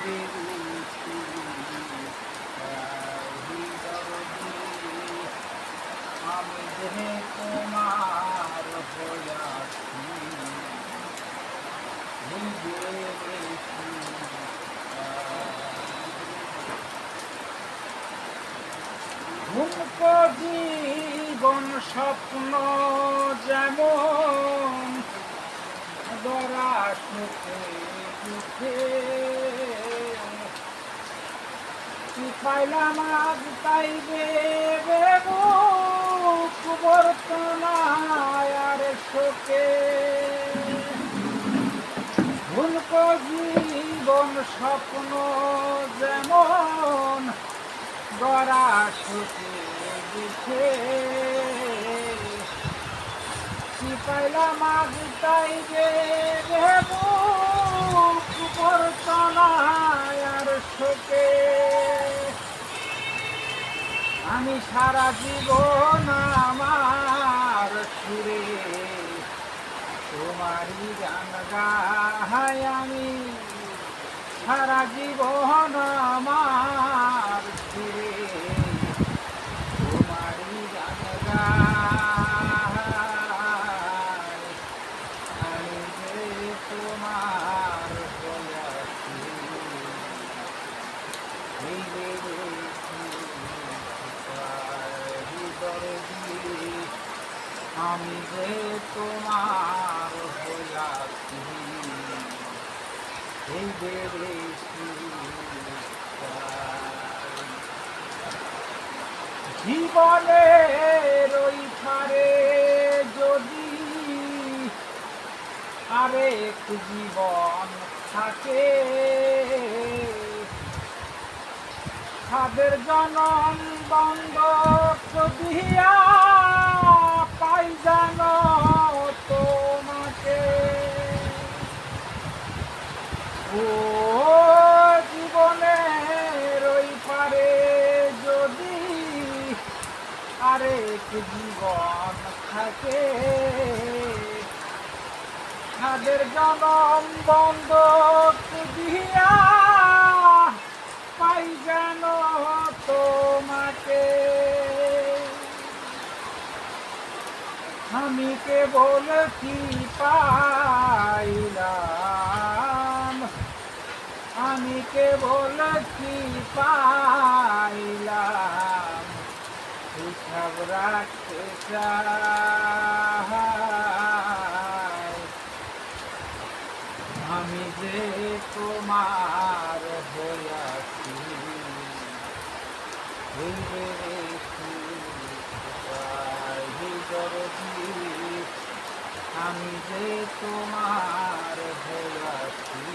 বেড়েছি আমি যে তোমার হইয়াছি ঘুমকো জীবন স্বপ্ন যেমন দরা সুখে দুঃখে কি পাইলাম আজ পাইবে বর্তনায় আর শোকে ঘুমকো জীবন স্বপ্ন যেমন গড়া সুখে দুঃখে কি পাইলাম আজ তাইবে বর্তনায় আর শোকে আমি সারা জীবন আমার সুরে তোমারই গান গাই আমি সারা জীবন আমার সুরে তোমারই গান গাই আমি যে তোমার হইয়াছি এই আমি যে তোমার হইয়াছি এই বেড়েছি জীবনের ওই পারে যদি আরেক জীবন থাকে তাদের জনম বন্ধক দিয়া পাই জানো তোমাকে ও জীবনের ওই পারে যদি আরেক জীবন থাকে তাদের জনম বন্ধক দিয়া পাই জানো তোমাকে আমি কেবল কি পাইলাম আমি কেবল কি পাইলাম হিসাব রাখতে চাই আমি যে তোমার হইয়াছি আমি যে তোমার হইয়াছি